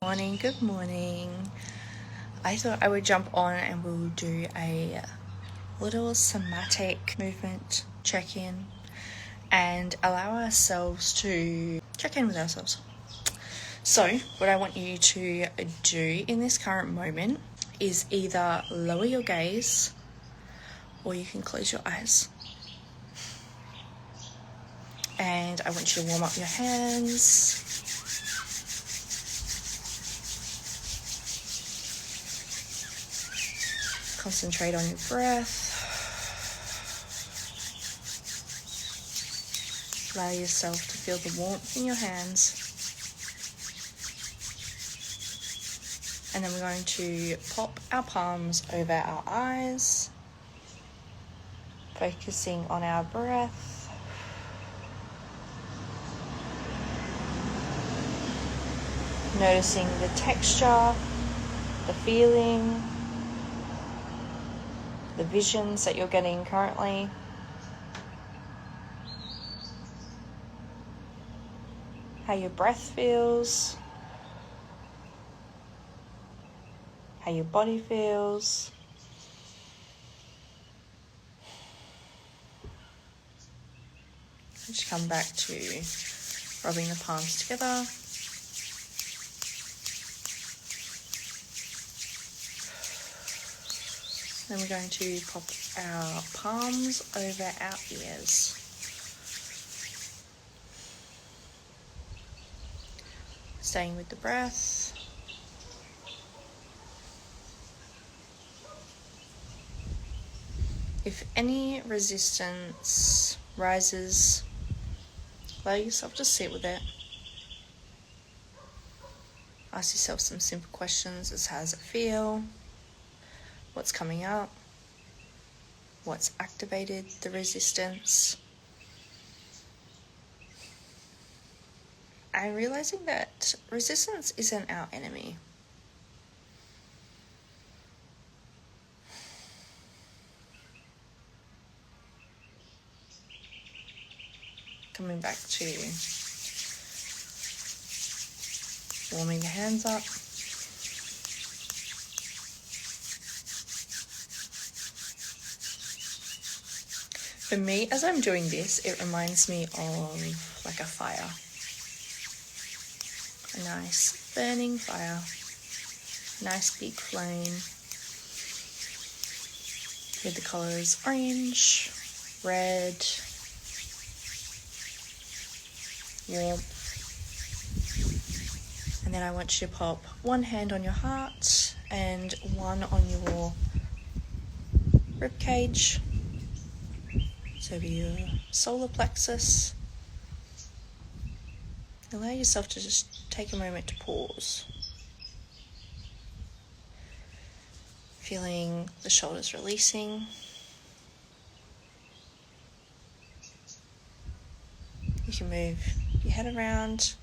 Good morning. I thought I would jump on and we'll do a little somatic movement check-in and allow ourselves to check in with ourselves. So, what I want you to do in this current moment is either lower your gaze or you can close your eyes. And I want you to warm up your hands. Concentrate on your breath. Allow yourself to feel the warmth in your hands. And then we're going to pop our palms over our eyes, focusing on our breath. Noticing the texture, the feeling, the visions that you're getting currently. How your breath feels. How your body feels. Just come back to rubbing the palms together. Then we're going to pop our palms over our ears. Staying with the breath. If any resistance rises, allow yourself to sit with it. Ask yourself some simple questions as how does it feel? What's coming up? What's activated the resistance? And realizing that resistance isn't our enemy. Coming back to warming the hands up. For me, as I'm doing this, it reminds me of like a fire. A nice burning fire. Nice big flame. With the colours orange, red, warmth. And then I want you to pop one hand on your heart and one on your rib cage. So over your solar plexus. Allow yourself to just take a moment to pause. Feeling the shoulders releasing. You can move your head around.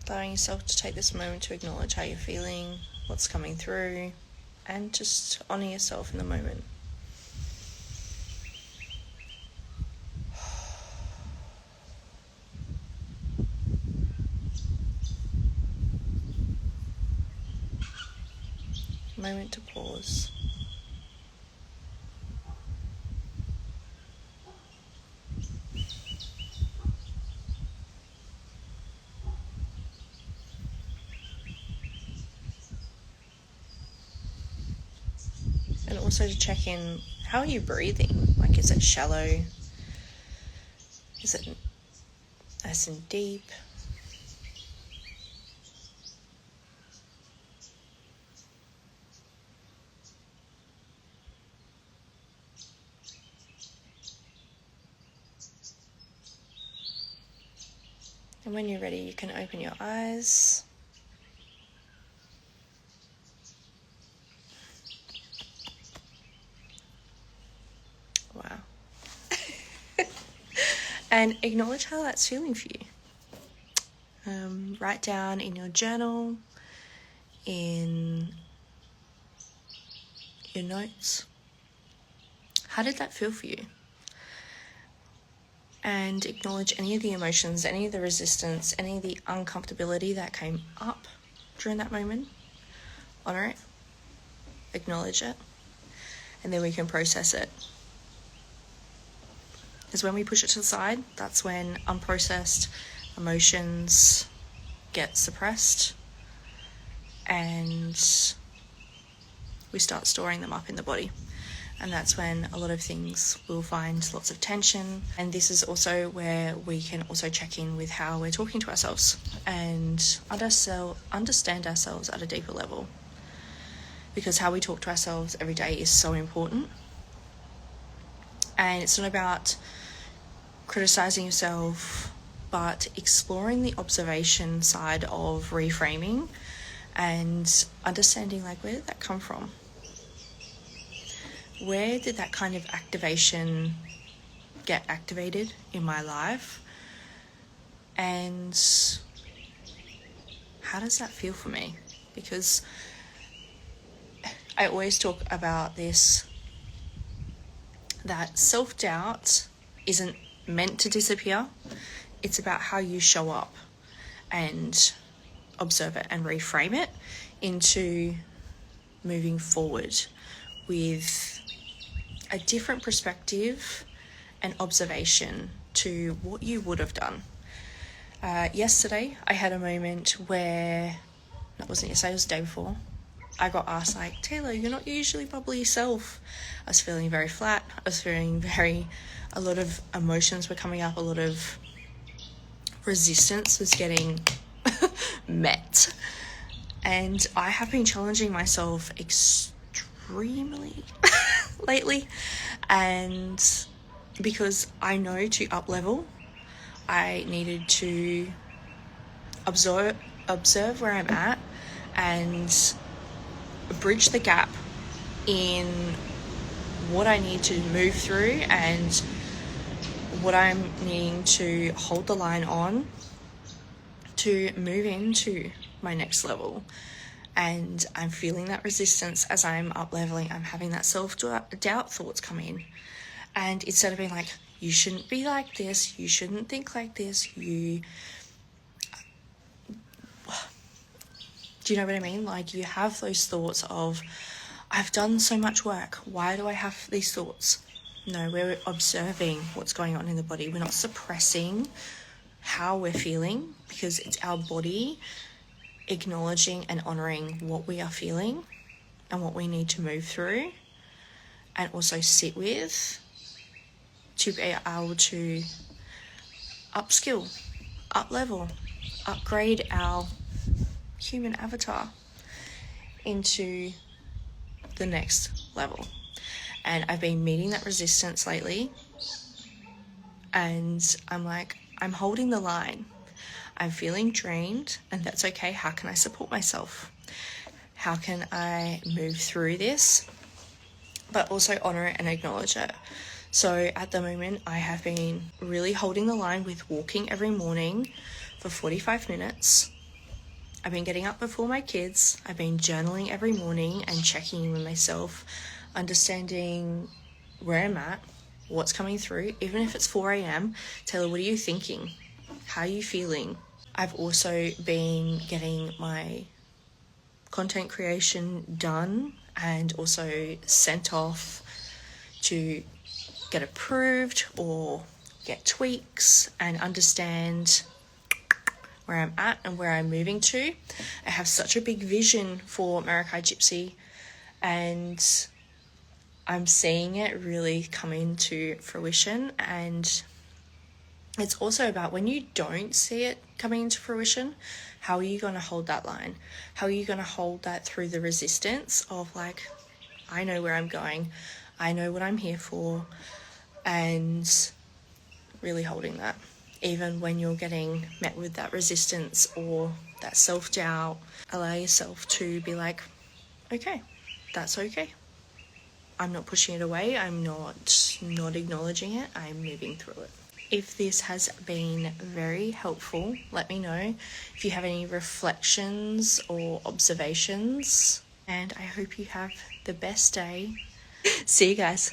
Allowing yourself to take this moment to acknowledge how you're feeling, what's coming through, and just honour yourself in the moment. Moment to pause. And also to check in, how are you breathing? Like, is it shallow? Is it nice and deep? And when you're ready, you can open your eyes. Wow. And acknowledge how that's feeling for you. Write down in your journal, in your notes. How did that feel for you? And acknowledge any of the emotions, any of the resistance, any of the uncomfortability that came up during that moment. Honor it, acknowledge it, and then we can process it. Because when we push it to the side, that's when unprocessed emotions get suppressed and we start storing them up in the body. And that's when a lot of things will find lots of tension. And this is also where we can also check in with how we're talking to ourselves and understand ourselves at a deeper level. Because how we talk to ourselves every day is so important. And it's not about criticizing yourself, but exploring the observation side of reframing and understanding, like, where did that come from? Where did that kind of activation get activated in my life? And how does that feel for me? Because I always talk about this, that self-doubt isn't meant to disappear. It's about how you show up and observe it and reframe it into moving forward with a different perspective and observation to what you would have done. Yesterday, I had a moment where, that wasn't yesterday, it was the day before, I got asked, like, Taylor, you're not usually bubbly yourself. I was feeling very flat. I was feeling a lot of emotions were coming up, a lot of resistance was getting met. And I have been challenging myself extremely lately, and because I know to up level, I needed to observe where I'm at and bridge the gap in what I need to move through and what I'm needing to hold the line on to move into my next level. And I'm feeling that resistance as I'm up leveling. I'm having that self-doubt thoughts come in. And instead of being like, you shouldn't be like this, you shouldn't think like this, do you know what I mean? Like, you have those thoughts of, I've done so much work, why do I have these thoughts? No, we're observing what's going on in the body. We're not suppressing how we're feeling, because it's our body acknowledging and honoring what we are feeling and what we need to move through and also sit with to be able to upskill, up-level, upgrade our human avatar into the next level. And I've been meeting that resistance lately, and I'm holding the line. I'm feeling drained, and that's okay. How can I support myself? How can I move through this, but also honor it and acknowledge it? So at the moment, I have been really holding the line with walking every morning for 45 minutes. I've been getting up before my kids. I've been journaling every morning and checking in with myself, understanding where I'm at, what's coming through. Even if it's 4 a.m, Taylor, what are you thinking? How are you feeling? I've also been getting my content creation done and also sent off to get approved or get tweaks and understand where I'm at and where I'm moving to. I have such a big vision for Maracay Gypsy, and I'm seeing it really come into fruition. And it's also about, when you don't see it coming into fruition, how are you going to hold that line? How are you going to hold that through the resistance of, like, I know where I'm going, I know what I'm here for, and really holding that. Even when you're getting met with that resistance or that self-doubt, allow yourself to be like, okay, that's okay. I'm not pushing it away. I'm not acknowledging it. I'm moving through it. If this has been very helpful, let me know. If you have any reflections or observations, and I hope you have the best day. See you guys.